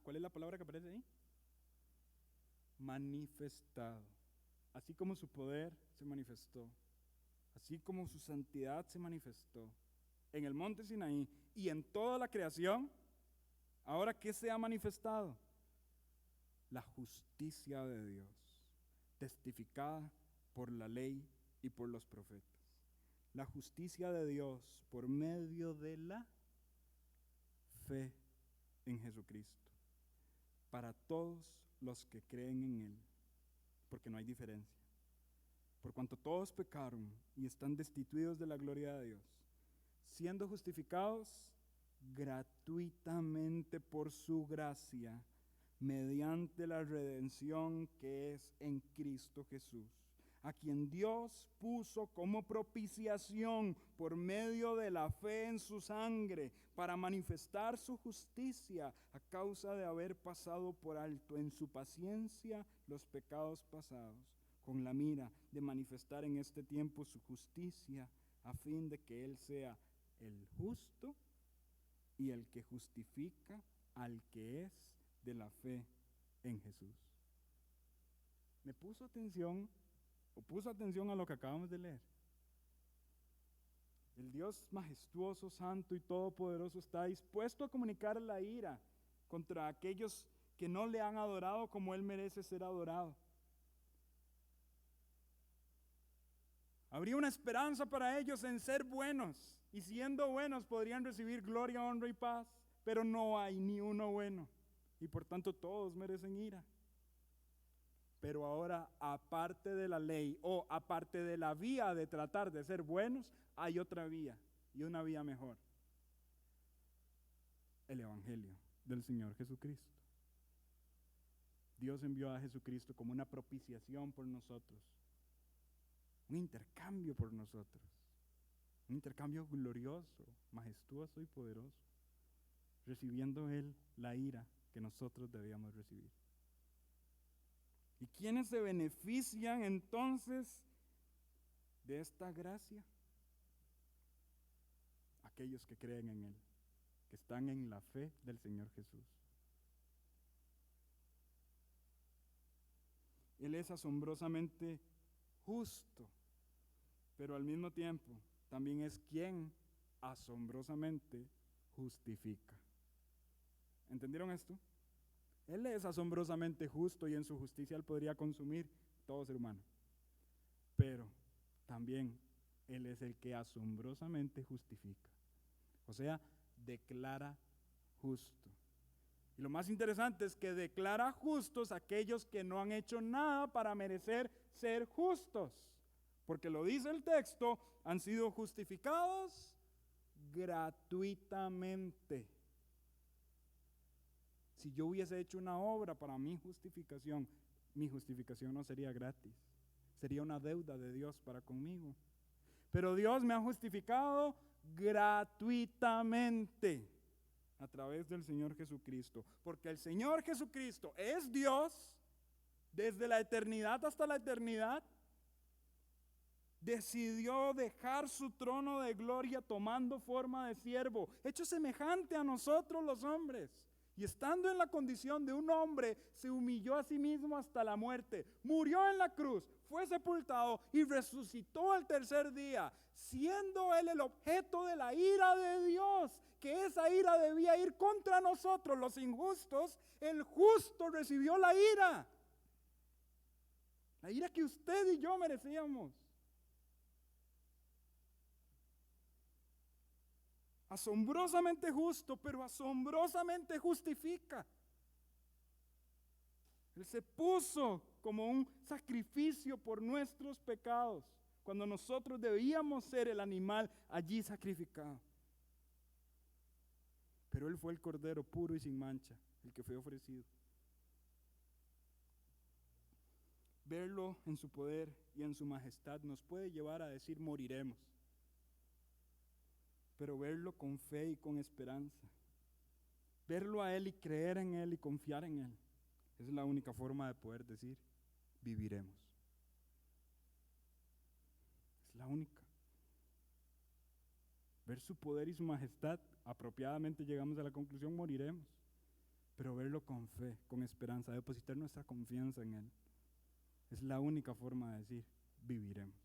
¿cuál es la palabra que aparece ahí? Manifestado. Así como su poder se manifestó, así como su santidad se manifestó en el monte Sinaí y en toda la creación, ahora ¿qué se ha manifestado? La justicia de Dios, testificada por la ley y por los profetas. La justicia de Dios por medio de la fe en Jesucristo, para todos los que creen en Él, porque no hay diferencia. Por cuanto todos pecaron y están destituidos de la gloria de Dios, siendo justificados gratuitamente por su gracia, mediante la redención que es en Cristo Jesús, a quien Dios puso como propiciación por medio de la fe en su sangre, para manifestar su justicia a causa de haber pasado por alto en su paciencia los pecados pasados, con la mira de manifestar en este tiempo su justicia, a fin de que Él sea el justo y el que justifica al que es de la fe en Jesús. ¿Me puso atención o puso atención a lo que acabamos de leer? El Dios majestuoso, santo y todopoderoso está dispuesto a comunicar la ira contra aquellos que no le han adorado como Él merece ser adorado. Habría una esperanza para ellos en ser buenos, y siendo buenos podrían recibir gloria, honra y paz, pero no hay ni uno bueno, y por tanto todos merecen ira. Pero ahora, aparte de la ley o aparte de la vía de tratar de ser buenos, hay otra vía, y una vía mejor: el Evangelio del Señor Jesucristo. Dios envió a Jesucristo como una propiciación por nosotros, un intercambio por nosotros, un intercambio glorioso, majestuoso y poderoso, recibiendo Él la ira que nosotros debíamos recibir. ¿Y quiénes se benefician entonces de esta gracia? Aquellos que creen en Él, que están en la fe del Señor Jesús. Él es asombrosamente justo, pero al mismo tiempo también es quien asombrosamente justifica. ¿Entendieron esto? Él es asombrosamente justo y en su justicia Él podría consumir todo ser humano. Pero también Él es el que asombrosamente justifica. O sea, declara justo. Y lo más interesante es que declara justos a aquellos que no han hecho nada para merecer ser justos. Porque lo dice el texto, han sido justificados gratuitamente. Si yo hubiese hecho una obra para mi justificación no sería gratis. Sería una deuda de Dios para conmigo. Pero Dios me ha justificado gratuitamente a través del Señor Jesucristo. Porque el Señor Jesucristo es Dios desde la eternidad hasta la eternidad. Decidió dejar su trono de gloria tomando forma de siervo, hecho semejante a nosotros los hombres. Y estando en la condición de un hombre, se humilló a sí mismo hasta la muerte. Murió en la cruz, fue sepultado y resucitó al tercer día, siendo él el objeto de la ira de Dios, que esa ira debía ir contra nosotros, los injustos. El justo recibió la ira que usted y yo merecíamos. Asombrosamente justo, pero asombrosamente justifica. Él se puso como un sacrificio por nuestros pecados, cuando nosotros debíamos ser el animal allí sacrificado. Pero Él fue el cordero puro y sin mancha, el que fue ofrecido. Verlo en su poder y en su majestad nos puede llevar a decir moriremos. Pero verlo con fe y con esperanza, verlo a Él y creer en Él y confiar en Él, es la única forma de poder decir, viviremos. Es la única. Ver su poder y su majestad, apropiadamente llegamos a la conclusión, moriremos. Pero verlo con fe, con esperanza, depositar nuestra confianza en Él, es la única forma de decir, viviremos.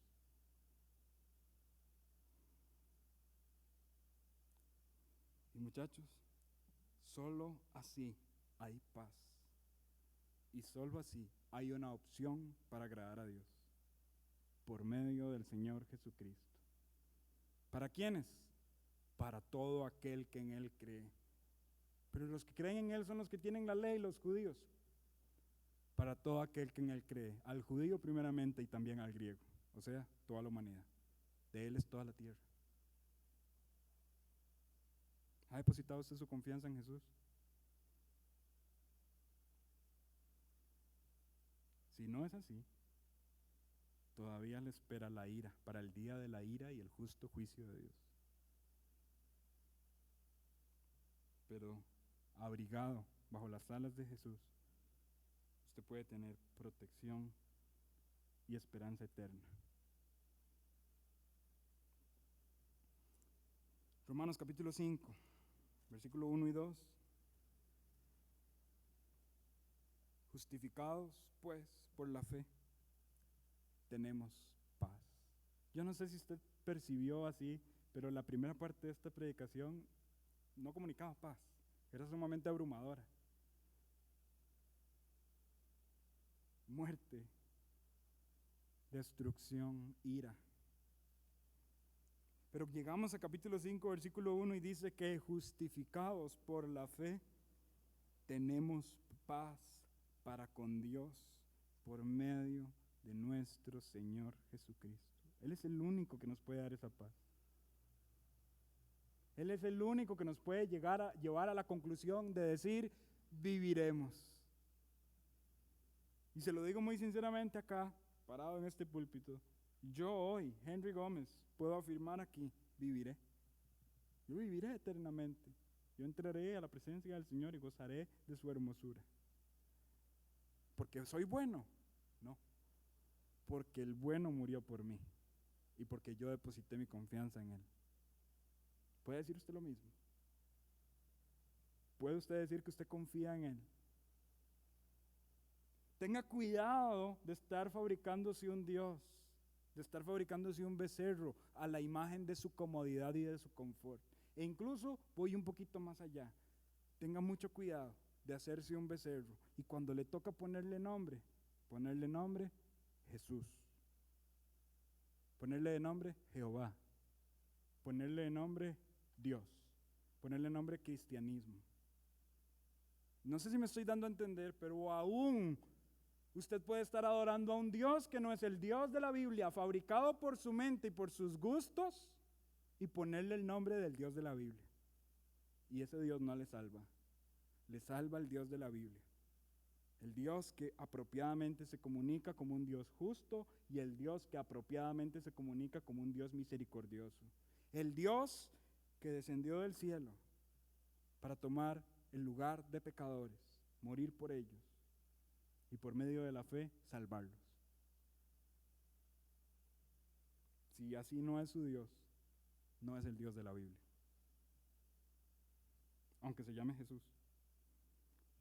Y muchachos, solo así hay paz. Y solo así hay una opción para agradar a Dios, por medio del Señor Jesucristo. ¿Para quiénes? Para todo aquel que en Él cree. Pero los que creen en Él son los que tienen la ley, los judíos. Para todo aquel que en Él cree, al judío primeramente y también al griego, o sea, toda la humanidad. De Él es toda la tierra. ¿Ha depositado usted su confianza en Jesús? Si no es así, todavía le espera la ira, para el día de la ira y el justo juicio de Dios. Pero abrigado bajo las alas de Jesús, usted puede tener protección y esperanza eterna. Romanos capítulo 5. Versículo 1 y 2. Justificados, pues, por la fe, tenemos paz. Yo no sé si usted percibió así, pero la primera parte de esta predicación no comunicaba paz. Era sumamente abrumadora. Muerte, destrucción, ira. Pero llegamos a capítulo 5, versículo 1 y dice que justificados por la fe, tenemos paz para con Dios por medio de nuestro Señor Jesucristo. Él es el único que nos puede dar esa paz. Él es el único que nos puede llevar a la conclusión de decir, viviremos. Y se lo digo muy sinceramente acá, parado en este púlpito. Yo hoy, Henry Gómez, puedo afirmar aquí, viviré. Yo viviré eternamente. Yo entraré a la presencia del Señor y gozaré de su hermosura. ¿Porque soy bueno? No. Porque el bueno murió por mí y porque yo deposité mi confianza en Él. ¿Puede decir usted lo mismo? ¿Puede usted decir que usted confía en Él? Tenga cuidado de estar fabricándose un Dios, de estar fabricándose un becerro a la imagen de su comodidad y de su confort. E incluso voy un poquito más allá. Tenga mucho cuidado de hacerse un becerro y cuando le toca ponerle nombre Jesús, ponerle de nombre Jehová, ponerle de nombre Dios, ponerle nombre cristianismo. No sé si me estoy dando a entender, pero aún usted puede estar adorando a un Dios que no es el Dios de la Biblia, fabricado por su mente y por sus gustos, y ponerle el nombre del Dios de la Biblia. Y ese Dios no le salva el Dios de la Biblia. El Dios que apropiadamente se comunica como un Dios justo y el Dios que apropiadamente se comunica como un Dios misericordioso. El Dios que descendió del cielo para tomar el lugar de pecadores, morir por ellos y por medio de la fe salvarlos. Si así no es su Dios, no es el Dios de la Biblia. Aunque se llame Jesús.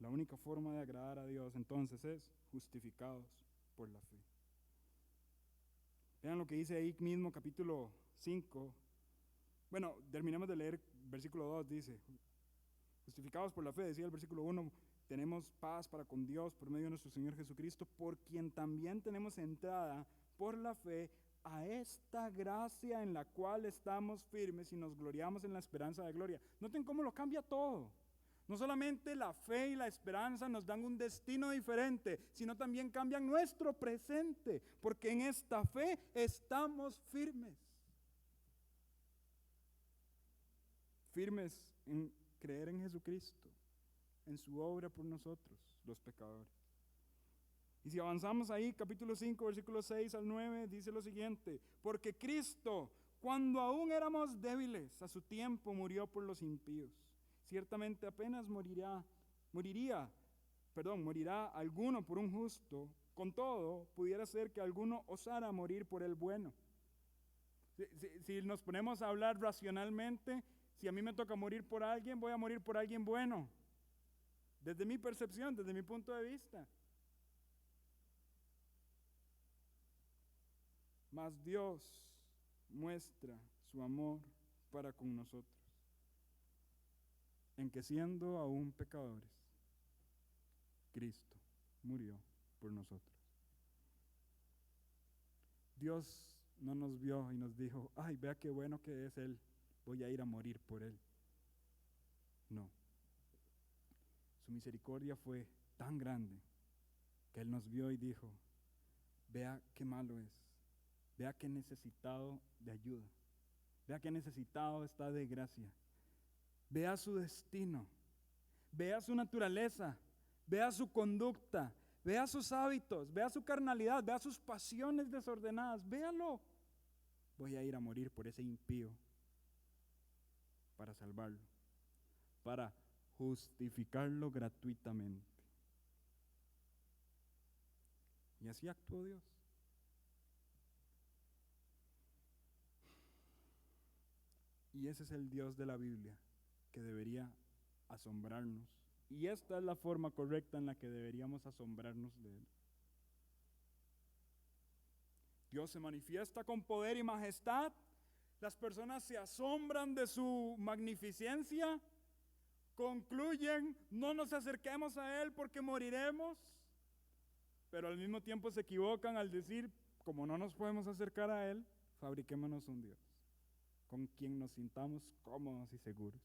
La única forma de agradar a Dios entonces es justificados por la fe. Vean lo que dice ahí mismo capítulo 5. Bueno, terminemos de leer versículo 2, dice, justificados por la fe, decía el versículo 1, tenemos paz para con Dios por medio de nuestro Señor Jesucristo, por quien también tenemos entrada por la fe a esta gracia en la cual estamos firmes y nos gloriamos en la esperanza de gloria. Noten cómo lo cambia todo. No solamente la fe y la esperanza nos dan un destino diferente, sino también cambian nuestro presente, porque en esta fe estamos firmes. Firmes en creer en Jesucristo, en su obra por nosotros, los pecadores. Y si avanzamos ahí, capítulo 5, versículos 6 al 9, dice lo siguiente: porque Cristo, cuando aún éramos débiles, a su tiempo murió por los impíos. Ciertamente apenas morirá alguno por un justo, con todo, pudiera ser que alguno osara morir por el bueno. Si nos ponemos a hablar racionalmente, si a mí me toca morir por alguien, voy a morir por alguien bueno. Desde mi percepción, desde mi punto de vista. Mas Dios muestra su amor para con nosotros, en que siendo aún pecadores, Cristo murió por nosotros. Dios no nos vio y nos dijo, ay, vea qué bueno que es Él, voy a ir a morir por Él. No. Su misericordia fue tan grande que Él nos vio y dijo, vea qué malo es, vea qué necesitado de ayuda, vea qué necesitado está de gracia. Vea su destino, vea su naturaleza, vea su conducta, vea sus hábitos, vea su carnalidad, vea sus pasiones desordenadas, véalo. Voy a ir a morir por ese impío para salvarlo, para justificarlo gratuitamente. Y así actuó Dios. Y ese es el Dios de la Biblia que debería asombrarnos. Y esta es la forma correcta en la que deberíamos asombrarnos de Él. Dios se manifiesta con poder y majestad. Las personas se asombran de su magnificencia. Concluyen, no nos acerquemos a Él porque moriremos. Pero al mismo tiempo se equivocan al decir, como no nos podemos acercar a Él, fabriquémonos un Dios con quien nos sintamos cómodos y seguros,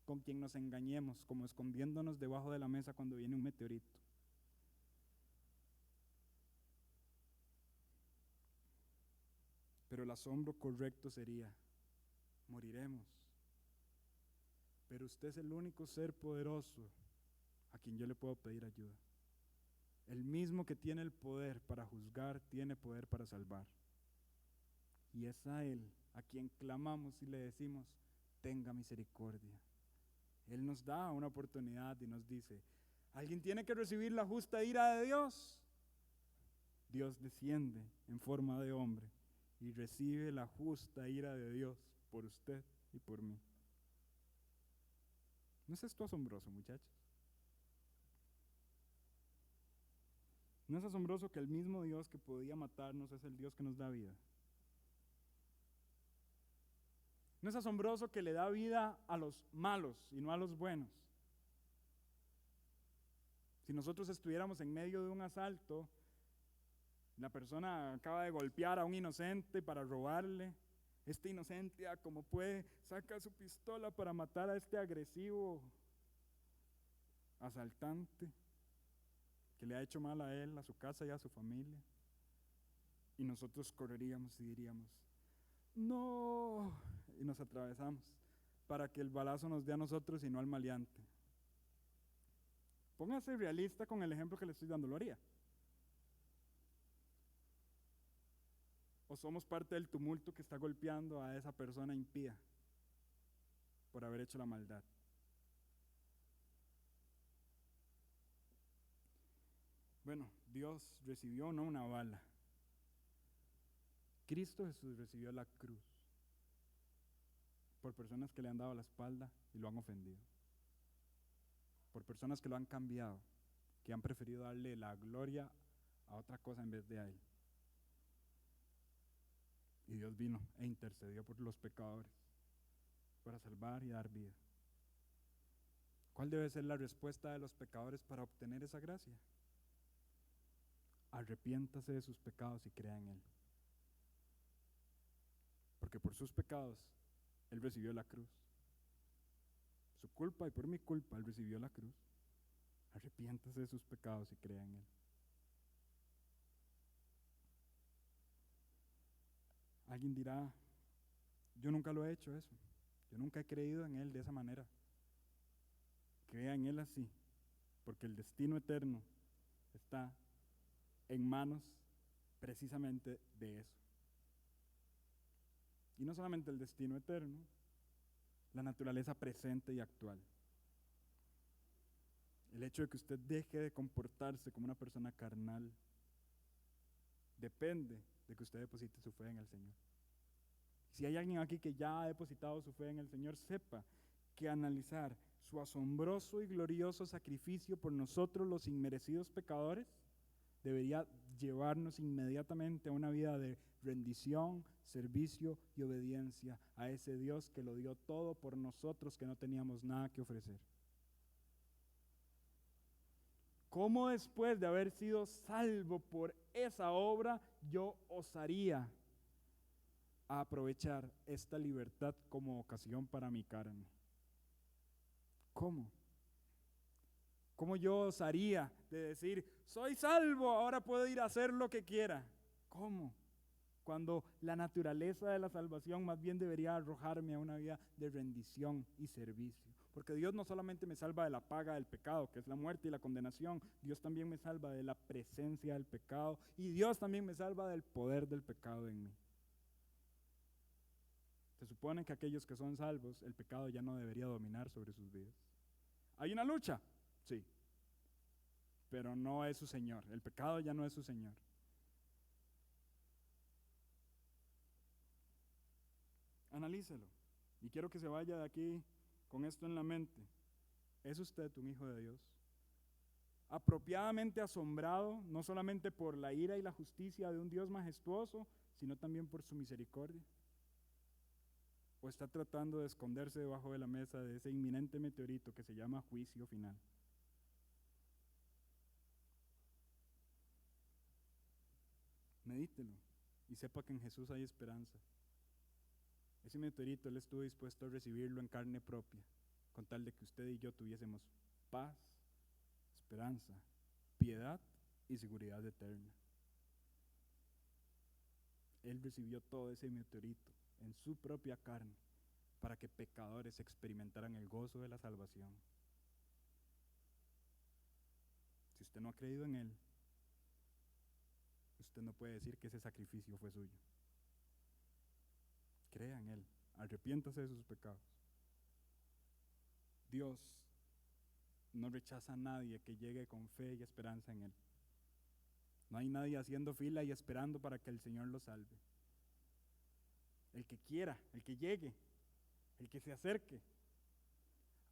con quien nos engañemos, como escondiéndonos debajo de la mesa cuando viene un meteorito. Pero el asombro correcto sería, moriremos, pero usted es el único ser poderoso a quien yo le puedo pedir ayuda. El mismo que tiene el poder para juzgar, tiene poder para salvar. Y es a Él a quien clamamos y le decimos, tenga misericordia. Él nos da una oportunidad y nos dice, ¿alguien tiene que recibir la justa ira de Dios? Dios desciende en forma de hombre y recibe la justa ira de Dios por usted y por mí. ¿No es esto asombroso, muchachos? ¿No es asombroso que el mismo Dios que podía matarnos es el Dios que nos da vida? ¿No es asombroso que le da vida a los malos y no a los buenos? Si nosotros estuviéramos en medio de un asalto, la persona acaba de golpear a un inocente para robarle, este inocente, como puede, saca su pistola para matar a este agresivo asaltante que le ha hecho mal a él, a su casa y a su familia. Y nosotros correríamos y diríamos, no, y nos atravesamos para que el balazo nos dé a nosotros y no al maleante. Póngase realista con el ejemplo que le estoy dando, ¿lo haría? ¿O somos parte del tumulto que está golpeando a esa persona impía por haber hecho la maldad? Bueno, Dios recibió no una bala. Cristo Jesús recibió la cruz por personas que le han dado la espalda y lo han ofendido. Por personas que lo han cambiado, que han preferido darle la gloria a otra cosa en vez de a Él. Y Dios vino e intercedió por los pecadores para salvar y dar vida. ¿Cuál debe ser la respuesta de los pecadores para obtener esa gracia? Arrepiéntase de sus pecados y crea en Él. Porque por sus pecados Él recibió la cruz. Su culpa y por mi culpa Él recibió la cruz. Arrepiéntase de sus pecados y crea en Él. Alguien dirá, yo nunca lo he hecho eso. Yo nunca he creído en Él de esa manera. Crea en Él así, porque el destino eterno está en manos precisamente de eso. Y no solamente el destino eterno, la naturaleza presente y actual. El hecho de que usted deje de comportarse como una persona carnal depende de que usted deposite su fe en el Señor. Si hay alguien aquí que ya ha depositado su fe en el Señor, sepa que analizar su asombroso y glorioso sacrificio por nosotros los inmerecidos pecadores debería llevarnos inmediatamente a una vida de rendición, servicio y obediencia a ese Dios que lo dio todo por nosotros que no teníamos nada que ofrecer. ¿Cómo después de haber sido salvo por esa obra yo osaría a aprovechar esta libertad como ocasión para mi carne? ¿Cómo? ¿Cómo yo osaría de decir, soy salvo, ahora puedo ir a hacer lo que quiera? ¿Cómo? Cuando la naturaleza de la salvación más bien debería arrojarme a una vida de rendición y servicio. Porque Dios no solamente me salva de la paga del pecado, que es la muerte y la condenación, Dios también me salva de la presencia del pecado y Dios también me salva del poder del pecado en mí. Se supone que aquellos que son salvos, el pecado ya no debería dominar sobre sus vidas. ¿Hay una lucha? Sí. Pero no es su Señor. El pecado ya no es su Señor. Analícelo. Y quiero que se vaya de aquí con esto en la mente. ¿Es usted un hijo de Dios? Apropiadamente asombrado, no solamente por la ira y la justicia de un Dios majestuoso, sino también por su misericordia. ¿O está tratando de esconderse debajo de la mesa de ese inminente meteorito que se llama juicio final? Medítelo y sepa que en Jesús hay esperanza. Ese meteorito Él estuvo dispuesto a recibirlo en carne propia, con tal de que usted y yo tuviésemos paz, esperanza, piedad y seguridad eterna. Él recibió todo ese meteorito en su propia carne para que pecadores experimentaran el gozo de la salvación. Si usted no ha creído en Él, usted no puede decir que ese sacrificio fue suyo. Crea en Él, arrepiéntase de sus pecados. Dios no rechaza a nadie que llegue con fe y esperanza en Él. No hay nadie haciendo fila y esperando para que el Señor lo salve. El que quiera, el que llegue, el que se acerque.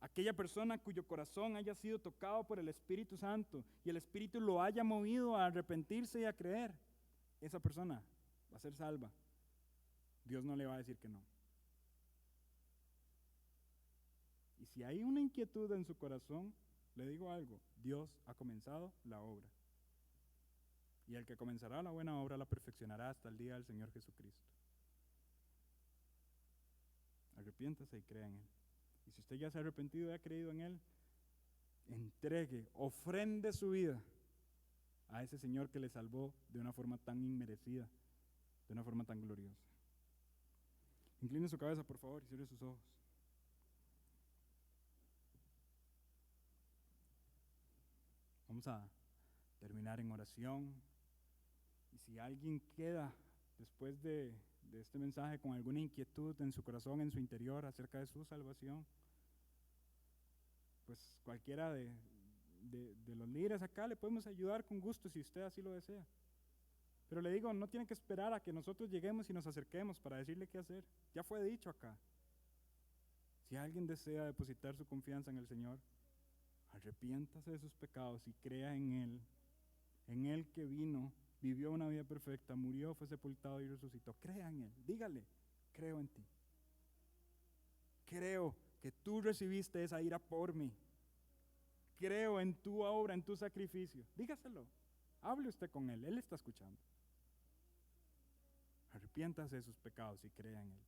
Aquella persona cuyo corazón haya sido tocado por el Espíritu Santo y el Espíritu lo haya movido a arrepentirse y a creer, esa persona va a ser salva. Dios no le va a decir que no. Y si hay una inquietud en su corazón, le digo algo, Dios ha comenzado la obra. Y el que comenzará la buena obra la perfeccionará hasta el día del Señor Jesucristo. Arrepiéntase y crea en Él. Y si usted ya se ha arrepentido y ha creído en Él, entregue, ofrende su vida a ese Señor que le salvó de una forma tan inmerecida, de una forma tan gloriosa. Incline su cabeza, por favor, y cierre sus ojos. Vamos a terminar en oración. Y si alguien queda después de este mensaje con alguna inquietud en su corazón, en su interior, acerca de su salvación, pues cualquiera de los líderes acá le podemos ayudar con gusto si usted así lo desea. Pero le digo, no tiene que esperar a que nosotros lleguemos y nos acerquemos para decirle qué hacer. Ya fue dicho acá. Si alguien desea depositar su confianza en el Señor, arrepiéntase de sus pecados y crea en Él que vino, vivió una vida perfecta, murió, fue sepultado y resucitó. Crea en Él, dígale, creo en ti. Creo que tú recibiste esa ira por mí. Creo en tu obra, en tu sacrificio. Dígaselo, hable usted con Él está escuchando. Arrepiéntase de sus pecados y crea en Él.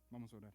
Vamos a orar.